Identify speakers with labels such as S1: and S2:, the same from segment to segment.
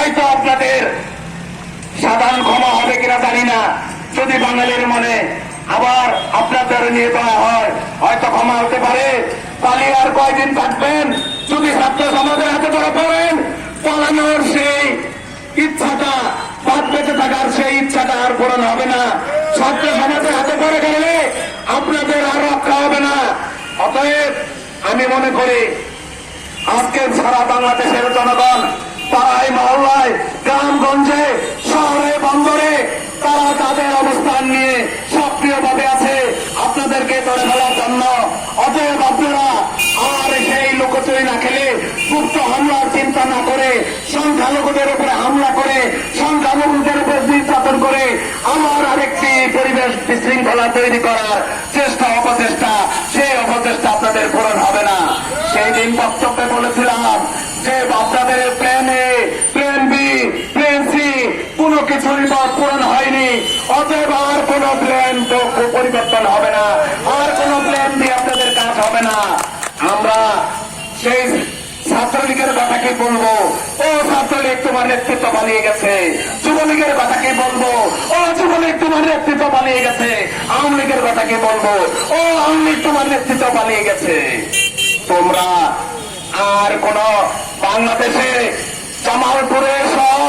S1: হয়তো আপনাদের সাধারণ ক্ষমা হবে কিনা জানি না। যদি বাঙালির মনে আবার আপনাদের নিয়ে দেওয়া হয়, হয়তো ক্ষমা হতে পারে। পালিয়ে আর কয়দিন থাকবেন? যদি ছাত্র সমাজের হাতে ধরে পড়েন, পালানোর সেই ইচ্ছাটা, বাদ বেঁচে থাকার সেই ইচ্ছাটা আর পূরণ হবে না। ছাত্র সমাজের হাতে পড়ে গেলে আপনাদের আর রক্ষা হবে না। অতএব আমি মনে করি আজকে সারা বাংলাদেশের জনগণ পাড়ায় মহল্লায় গ্রামগঞ্জে শহরে বন্দরে তারা তাদের অবস্থান নিয়ে সক্রিয়ভাবে আছে আপনাদেরকে ধরে ফেলার জন্য। অতএব আপনারা আর সেই লুকোচুরি না খেলে, গুপ্ত হামলার চিন্তা না করে, সংখ্যালঘুদের উপরে হামলা করে, সংখ্যালঘুদের উপর নির্যাতন করে আমার আরেকটি পরিবেশ বিশৃঙ্খলা তৈরি করার চেষ্টা অপচেষ্টা, সেই অপচেষ্টা আপনাদের পূরণ হবে না। সেই দিন বক্তব্যে বলেছিলাম যে আপনাদের plan A, plan B, plan C কোনো কিছুই পূরণ হয়নি। অতএব আর কোন প্ল্যান তো পরিবর্তন হবে না, আর কোন প্ল্যান দিয়ে আপনাদের কাজ হবে না। আমরা সেই ছাত্রলীগের কথা কি বলবো? ও ছাত্রলীগ তোমার নেতৃত্ব পালিয়ে গেছে। যুবলীগের কথা কি বলবো? ও যুবলীগ তোমার নেতৃত্ব পালিয়ে গেছে। আওয়ামী লীগের কথা কি বলবো? ও আওয়ামী লীগ তোমার নেতৃত্ব পালিয়ে গেছে। তোমরা আর কোন বাংলাদেশে জামালপুরে সহ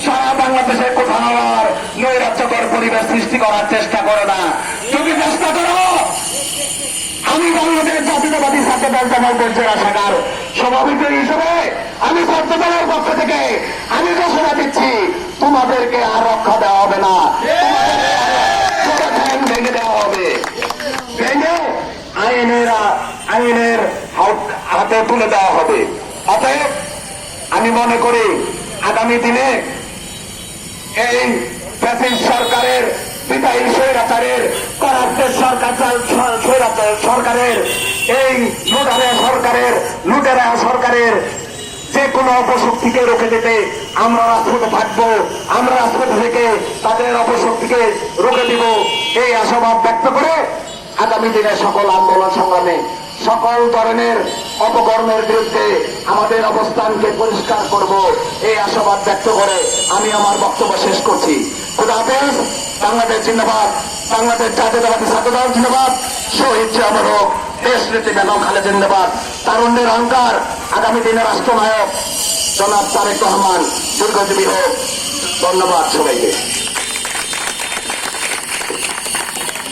S1: সারা বাংলাদেশে কোথাও আর নৈরাজ্যকর পরিবেশ সৃষ্টি করার চেষ্টা করো না। যদি চেষ্টা করো, আমি বাংলাদেশ জাতীয়তাবাদী ছাত্র দল জামালপুর জেলা শাখার সভাপতি হিসেবে আমি ছাত্র দলের পক্ষ থেকে আমি ঘোষণা দিচ্ছি, তোমাদেরকে আর রক্ষা দেওয়া হবে না। ভেঙে দেওয়া হবে, ভেঙে আইনের হাতে তুলে দেওয়া হবে। অতএব আমি মনে করি আগামী দিনে এই ফ্যাসিস্ট সরকারের, বিদায়ী স্বৈরাচারের, করাপ্টের সরকারের, এই লুটেরা সরকারের যে কোনো অপশক্তিকে রুখে দিতে আমরা রাজপথে থাকবো। আমরা রাজপথে থেকে তাদের অপশক্তিকে রুখে দিব, এই আশাবাদ ব্যক্ত করে আগামী দিনে সকল আন্দোলন সংগ্রামে সকল ধরনের অপকর্মের বিরুদ্ধে আমাদের অবস্থানকে পরিষ্কার করব, এই আশাবাদ ব্যক্ত করে আমি আমার বক্তব্য শেষ করছি। খুদা হাফেজ। বাংলাদেশ জিন্দাবাদ, বাংলাদেশ জাতীয়তাবাদী ছাত্র দল জিন্দাবাদ, শহীদ জিয়াউর হক, দেশ নেত্রী বেগম খালেদা জিন্দাবাদ, তারুণ্যের অহংকার, আগামী দিনের রাষ্ট্রনায়ক জনাব তারেক রহমান দীর্ঘজীবী হোক। ধন্যবাদ সবাইকে।